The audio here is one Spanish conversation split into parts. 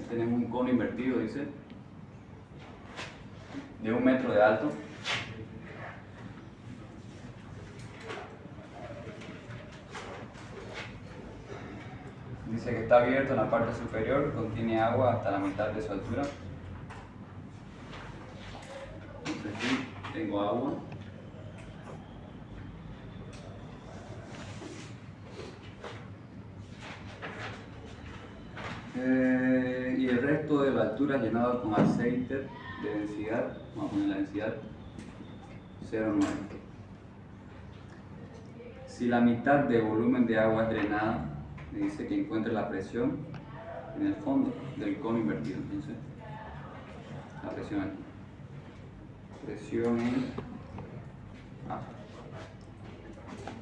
tenemos un cono invertido, dice, de 1 metro de alto. Dice que está abierto en la parte superior, contiene agua hasta la mitad de su altura. Entonces aquí tengo agua. Y el resto de la altura llenado con aceite de densidad, vamos a poner la densidad 0,9. Si la mitad del volumen de agua es drenada, me dice que encuentre la presión en el fondo del cono invertido. Entonces, la presión aquí. Presión en A.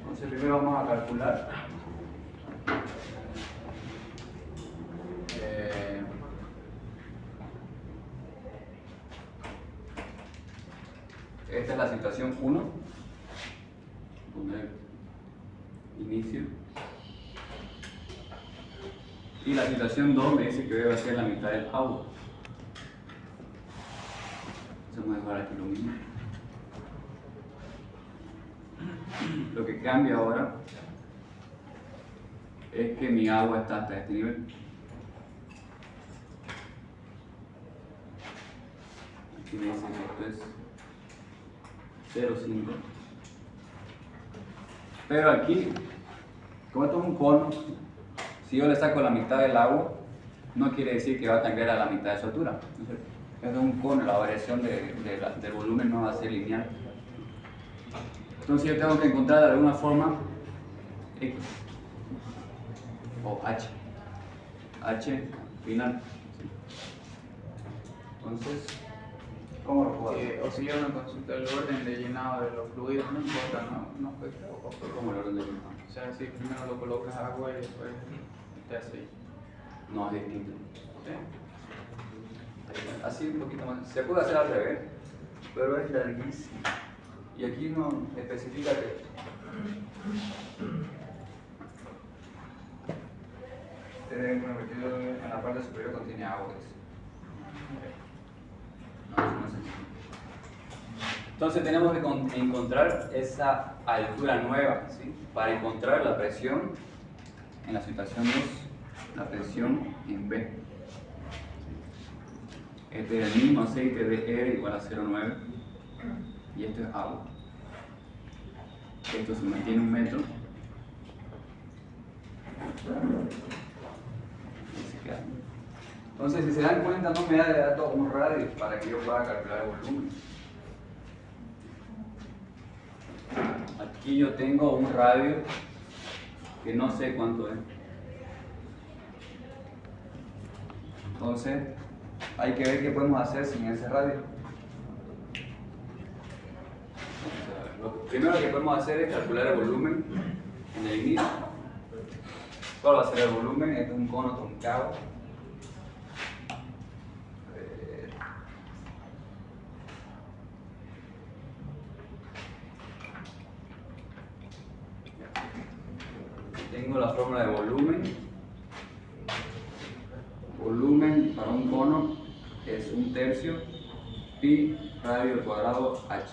Entonces, primero vamos a calcular esta es la situación 1. Poner inicio. Y la situación 2 me dice que debe ser la mitad del agua. Vamos a dejar aquí lo mismo. Lo que cambia ahora es que mi agua está hasta este nivel. Aquí me dicen que esto es 0,5. Pero aquí, como esto es un cono, si yo le saco la mitad del agua, no quiere decir que va a cambiar a la mitad de su altura. Entonces, esto es un cono, la variación del volumen no va a ser lineal. Entonces yo tengo que encontrar de alguna forma X o H final. Entonces, ¿cómo lo puedo hacer? O si yo no consulta el orden de llenado de los fluidos, no importa, no afecta. ¿Cómo el orden de llenado? O sea, si primero lo colocas agua y después te hace. No, es distinto. ¿Sí? Así un poquito más. Se puede hacer al revés, pero es larguísimo. Y aquí no especifica que este convertido en la parte superior contiene agua. No, eso no es sencillo. Entonces tenemos que encontrar esa altura nueva, ¿sí? Para encontrar la presión en la situación 2, la presión en B. Este es el mismo aceite de E igual a 0,9 y esto es agua. Esto se mantiene 1 metro. Entonces, si se dan cuenta, no me da de datos un radio para que yo pueda calcular el volumen. Aquí yo tengo un radio que no sé cuánto es. Entonces, hay que ver qué podemos hacer sin ese radio. Lo primero que podemos hacer es calcular el volumen en el inicio. ¿Cuál va a ser el volumen? Este es un cono truncado. Tengo la fórmula de volumen. Volumen para un cono es 1/3 pi radio al cuadrado h.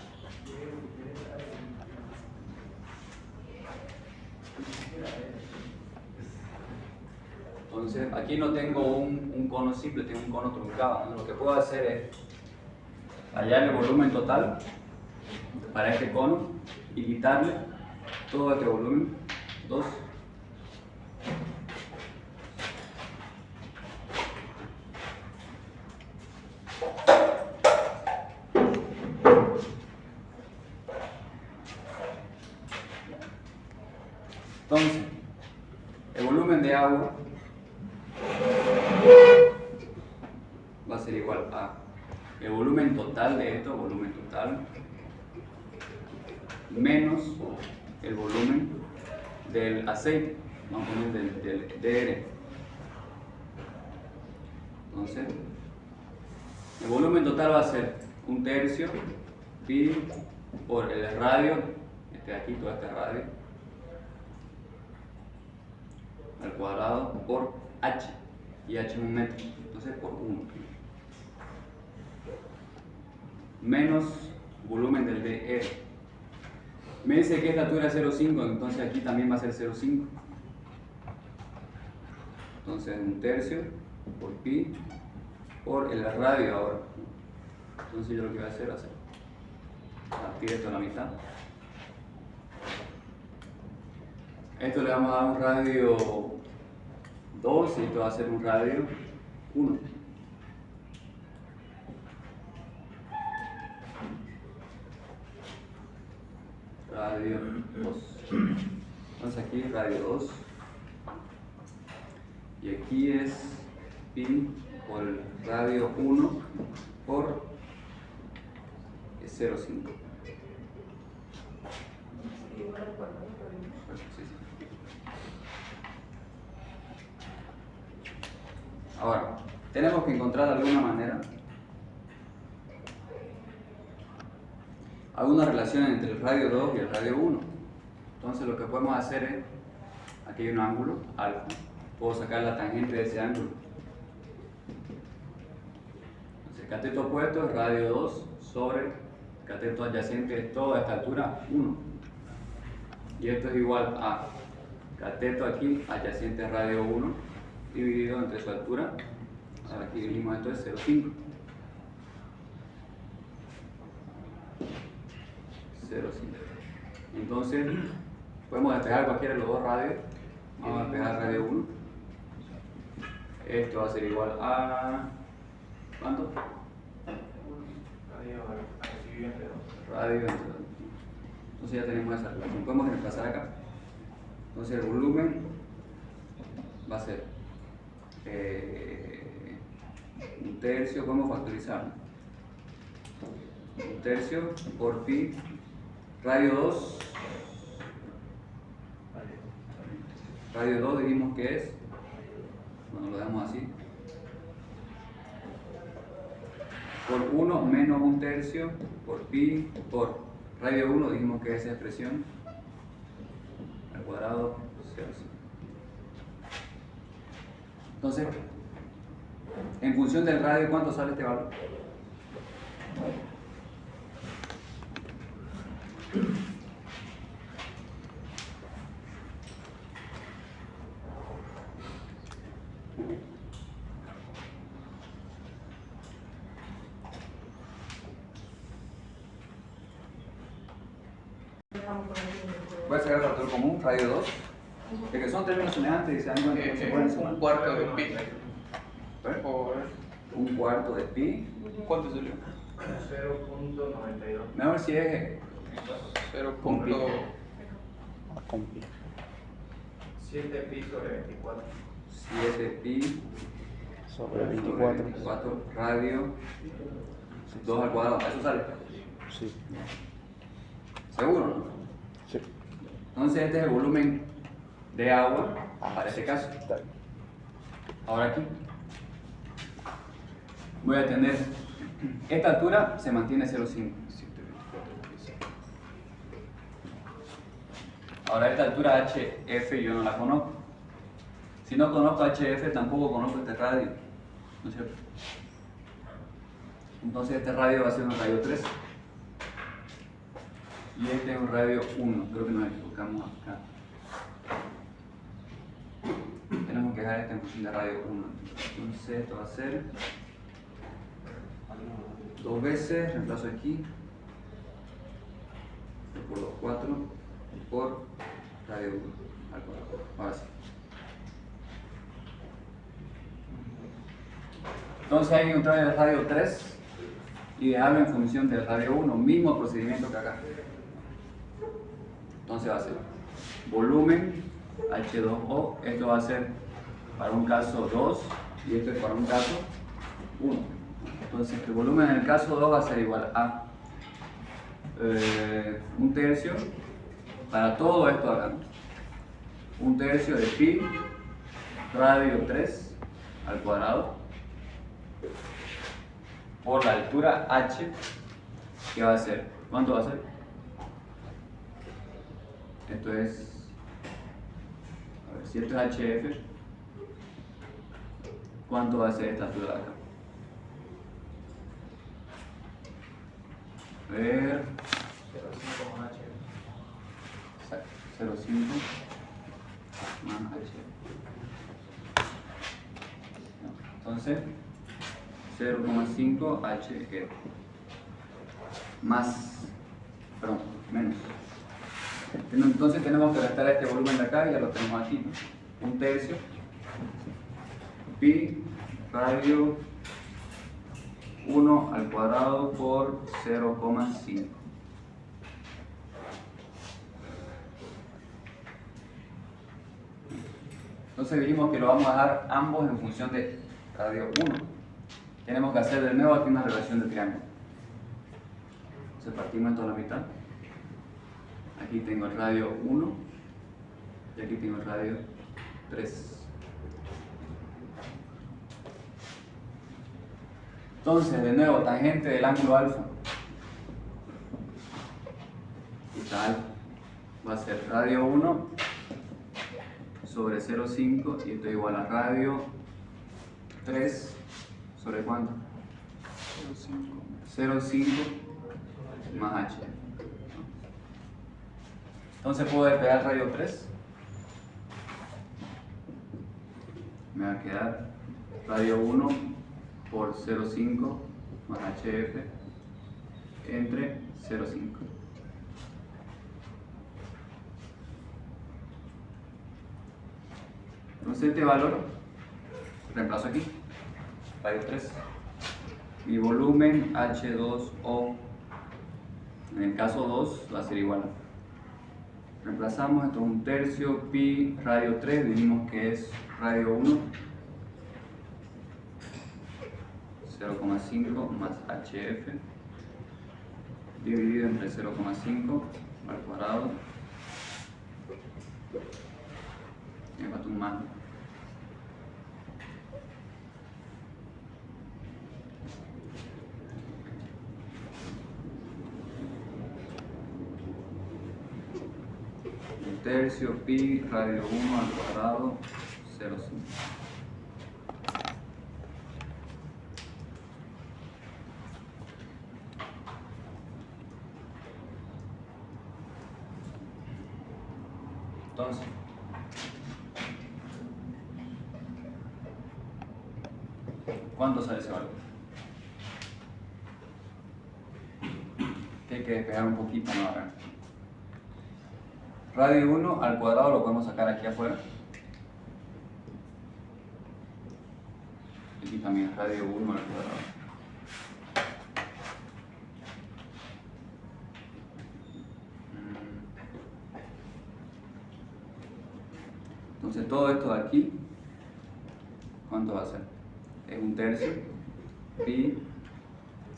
Entonces, aquí no tengo un cono simple, tengo un cono truncado. Lo que puedo hacer es hallar el volumen total para este cono y quitarle todo este volumen, 2. Entonces, el volumen de agua va a ser igual a el volumen total de esto, volumen total, menos el volumen del aceite, vamos a poner del DR. Entonces, el volumen total va a ser 1/3 pi por el radio, este de aquí, todo este radio, al cuadrado por h, y h es 1 metro. Entonces entonces por 1. Menos volumen del DE. Me dice que esta altura es 0,5, entonces aquí también va a ser 0,5. Entonces 1/3 por pi por el radio ahora. Entonces yo lo que voy a hacer va a ser partir esto a la mitad. Esto le vamos a dar un radio 2 y esto va a ser un radio 1. Radio 2. Entonces aquí radio 2. Y aquí es pi por el radio 1 por 0,5. Ahora, tenemos que encontrar de alguna manera alguna relación entre el radio 2 y el radio 1. Entonces lo que podemos hacer es, aquí hay un ángulo, alfa, puedo sacar la tangente de ese ángulo. Entonces el cateto opuesto es radio 2 sobre cateto adyacente es toda esta altura 1. Y esto es igual a cateto aquí adyacente radio 1 dividido entre su altura. Ahora aquí dividimos esto es 0,5. 0,5. Entonces podemos despejar cualquiera de los dos radios. Vamos a despejar radio 1. Esto va a ser igual a ¿cuánto? Radio entre 2. Entonces ya tenemos esa relación. Podemos reemplazar acá. Entonces el volumen va a ser 1/3, podemos factorizarlo. 1/3 por pi radio 2. Radio 2 dijimos que es, bueno, lo dejamos así, por 1 menos 1/3 por pi por radio 1 dijimos que esa expresión al cuadrado 0,5. Entonces, en función del radio, ¿cuánto sale este valor? Voy a sacar el factor común, radio 2, de que son términos semejantes y se dan cuenta que no se pueden sumar. Un cuarto de pi. Por un cuarto de pi. ¿Cuánto salió? 0.92. Mejor si es 0. Con pi. Con pi. 7 pi sobre 24. 7 pi Sobre sobre 24. 24 radio 2 al cuadrado. ¿Eso sale? Sí. ¿Seguro, no? Sí. Entonces este es el volumen de agua para este caso. Está bien. Ahora aquí voy a tener esta altura se mantiene 0,5. Ahora esta altura HF yo no la conozco. Si no conozco HF tampoco conozco este radio, ¿no es cierto? Entonces este radio va a ser un radio 3 y este es un radio 1. Creo que nos equivocamos acá. Tenemos que dejar este en función de radio 1. Entonces esto va a ser 2 veces, reemplazo aquí, por los 4 por radio 1 al cuadrado. Ahora sí. Entonces hay que encontrar el radio 3 y dejarlo en función del radio 1, mismo procedimiento que acá. Entonces va a ser volumen H2O, esto va a ser para un caso 2 y esto es para un caso 1. Entonces el volumen en el caso 2 va a ser igual a 1/3 para todo esto acá, 1/3 de pi radio 3 al cuadrado por la altura h, que va a ser, ¿cuánto va a ser? Esto es, a ver, si esto es HF, ¿Cuánto va a ser esta altura de acá? A ver, 0,5 más H. exacto, 0,5 más H. Entonces, 0,5 H más, perdón, menos. Entonces tenemos que restar este volumen de acá, ya lo tenemos aquí, ¿no? 1/3 pi radio 1 al cuadrado por 0,5. Entonces dijimos que lo vamos a dejar ambos en función de radio 1. Tenemos que hacer de nuevo aquí una relación de triángulo. Entonces partimos esto a la mitad. Aquí tengo el radio 1 y aquí tengo el radio 3. Entonces, de nuevo, tangente del ángulo alfa. Y tal, va a ser radio 1 sobre 0,5 y esto es igual a radio 3 sobre ¿cuánto? 0,5 más H. Entonces puedo despegar radio 3. Me va a quedar radio 1 por 0,5 más HF entre 0,5. Entonces este valor reemplazo aquí, radio 3. Mi volumen H2O, en el caso 2 va a ser igual. Reemplazamos, esto es 1/3 pi radio 3, dijimos que es radio 1, 0,5 más HF dividido entre 0,5 al cuadrado. Me falta un más. Tercio pi radio 1 al cuadrado 0,5. Entonces, ¿cuánto sale ese valor? Que hay que despegar un poquito, ¿no? A ver. Radio 1 al cuadrado lo podemos sacar aquí afuera. Aquí también radio 1 al cuadrado. Entonces todo esto de aquí, ¿cuánto va a ser? Es 1/3 pi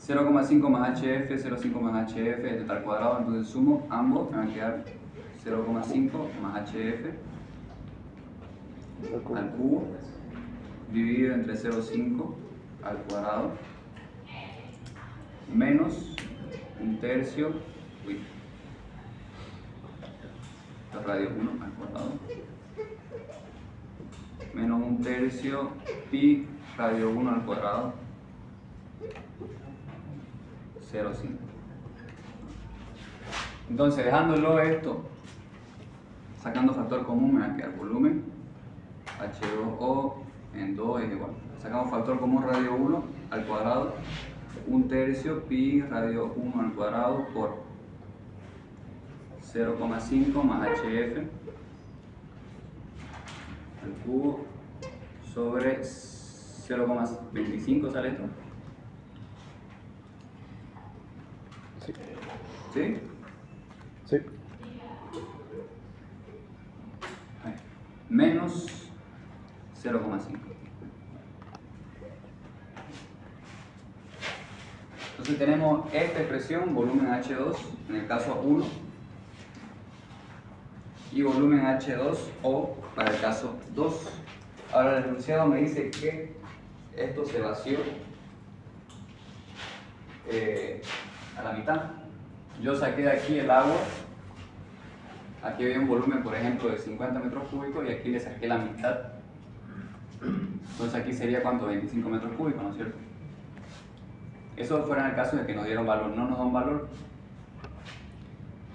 0,5 más HF, 0,5 más HF es de al cuadrado, entonces sumo ambos, me van a quedar 0,5 más HF al cubo dividido entre 0,5 al cuadrado menos 1/3 radio 1 al cuadrado menos 1/3 pi radio 1 al cuadrado 0,5. Entonces dejándolo esto, sacando factor común me va a quedar volumen H2O en 2 es igual. Sacamos factor común radio 1 al cuadrado 1/3 pi radio 1 al cuadrado por 0,5 más HF al cubo sobre 0,25 sale esto. Sí. ¿Sí? Sí. Menos 0,5. Entonces tenemos esta expresión, volumen H2, en el caso 1, y volumen H2O para el caso 2. Ahora el enunciado me dice que esto se vació a la mitad. Yo saqué de aquí el agua, aquí había un volumen por ejemplo de 50 metros cúbicos y aquí le saqué la mitad Entonces aquí sería ¿cuánto? 25 metros cúbicos, ¿no es cierto? Eso fuera en el caso de que nos diera un valor, no nos da un valor.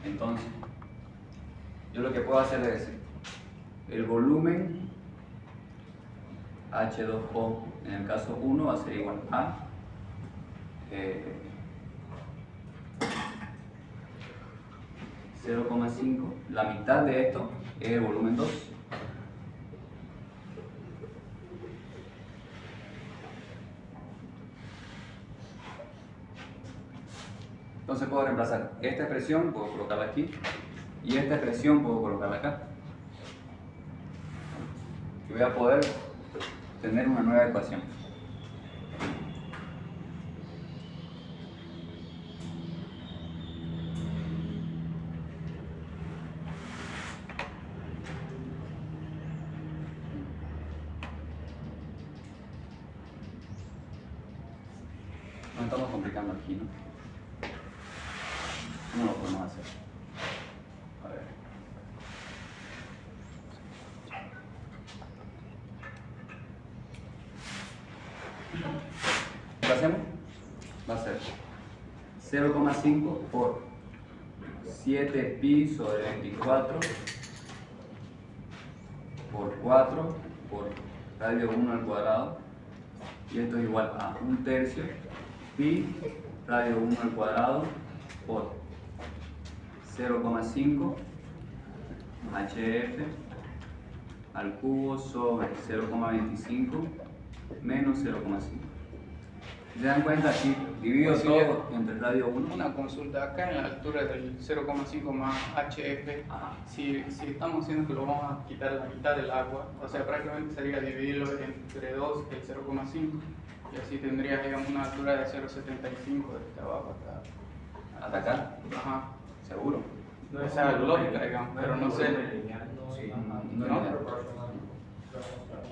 Entonces, yo lo que puedo hacer es el volumen H2O en el caso 1 va a ser igual a 0,5, la mitad de esto es el volumen 2. Entonces puedo reemplazar esta expresión, puedo colocarla aquí, y esta expresión puedo colocarla acá. Y voy a poder tener una nueva ecuación. No estamos complicando aquí, ¿no? ¿Cómo lo podemos hacer? A ver. ¿Qué hacemos? Va a ser 0,5 por 7 pi sobre 24 por 4 por radio 1 al cuadrado, y esto es igual a 1/3 pi radio 1 al cuadrado por 0,5 HF al cubo sobre 0,25 menos 0,5. Si se dan cuenta, aquí divido Pues sí, todo entre radio 1. Una consulta, acá en la altura del 0,5 más HF, Ajá. si estamos diciendo que lo vamos a quitar la mitad del agua, o sea, prácticamente sería dividirlo entre 2 el 0,5, y así tendrías, digamos, una altura de 0,75 desde abajo hasta... ¿Hasta acá? Ajá. ¿Seguro? Esa es la lógica, digamos, pero no sé. No, ¿No?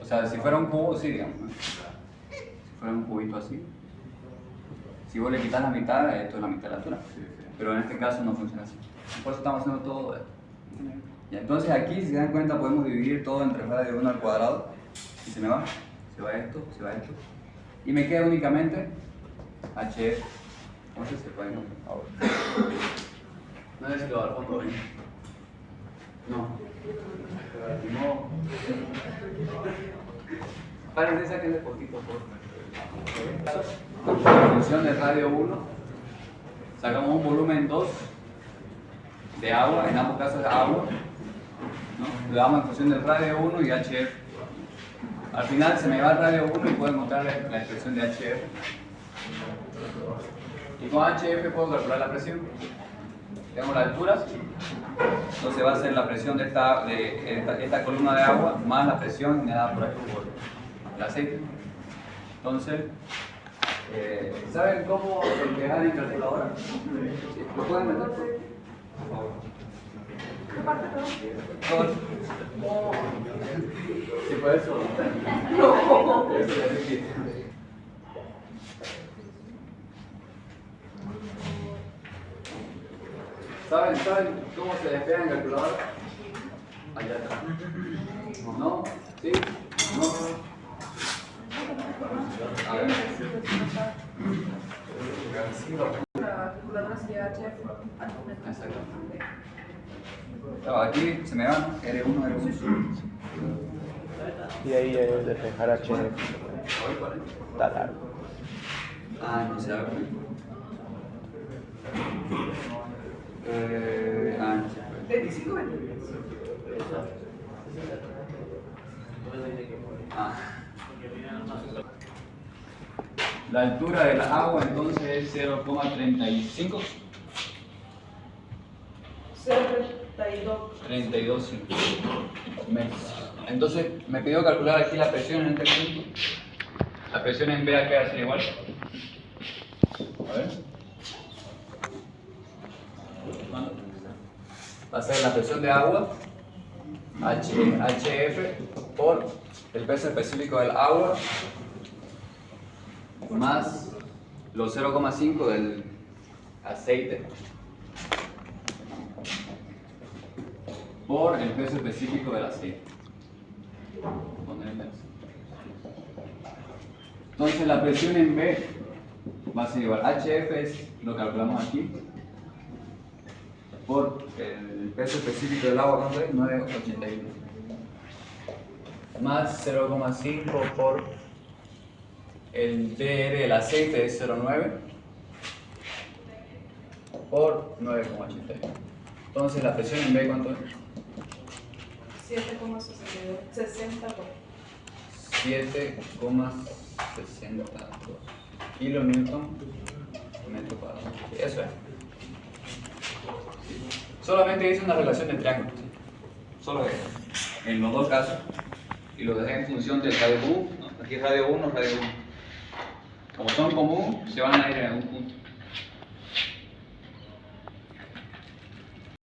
O sea, si fuera un cubo, sí, digamos. Si fuera un cubito así. Si vos le quitas la mitad, esto es la mitad de la altura. Pero en este caso no funciona así. Por eso estamos haciendo todo esto. Y entonces aquí, si se dan cuenta, podemos dividir todo entre radio 1 al cuadrado. Y se me va. Se va esto, se va esto. Y me queda únicamente HF. Entonces se puede encontrar ahora. No sé si lo al fondo. No. No. Párense, sáquenle poquito por favor. En función de radio 1, sacamos un volumen 2 de agua, en ambos casos de agua, ¿no? Le damos en función del radio 1 y HF. Al final se me va el radio 1 y puedo encontrar la expresión de HF. Y con HF puedo calcular la presión. Tengo la altura, entonces va a ser la presión de esta columna de agua más la presión generada por aquí por el aceite. Entonces, ¿saben cómo despejar en calculadora? ¿Lo pueden meter? Por favor. ¿Qué parte, perdón? Todo. ¿Sí puede eso? No. Eso ya sé que- ¿Saben cómo se despega en calculadora? Allá atrás. ¿No? ¿Sí? ¿No? A ver. La calculadora sería HF. Exacto. Claro, aquí se me va R1, R1. Y ahí es despejar HF. ¿Hoy cuál es? Está largo. Ah, no sé, a ver. Ancha. 25 metros. Ah. La altura del agua entonces es 0,35. 0,32. 32 metros. Entonces me pidió calcular aquí la presión en este punto. La presión en B acá va a ser igual. A ver. Va a ser la presión de agua HF por el peso específico del agua más los 0,5 del aceite por el peso específico del aceite. Ponerle así. Entonces la presión en B va a ser igual. HF es lo que calculamos aquí por el peso específico del agua, ¿cuánto es? 981. Más 0,5 por el DR del aceite es 0,9 por 9,81. Entonces la presión en B, ¿cuánto es? 7,62 7,62 kilonewton metro cuadrado. Sí, eso es. Solamente hice una relación de triángulos. Solo eso. En los dos casos. Y lo dejé en función del radio común. ¿No? Aquí es radio 1, radio 1. Como son comunes, se van a ir a un punto.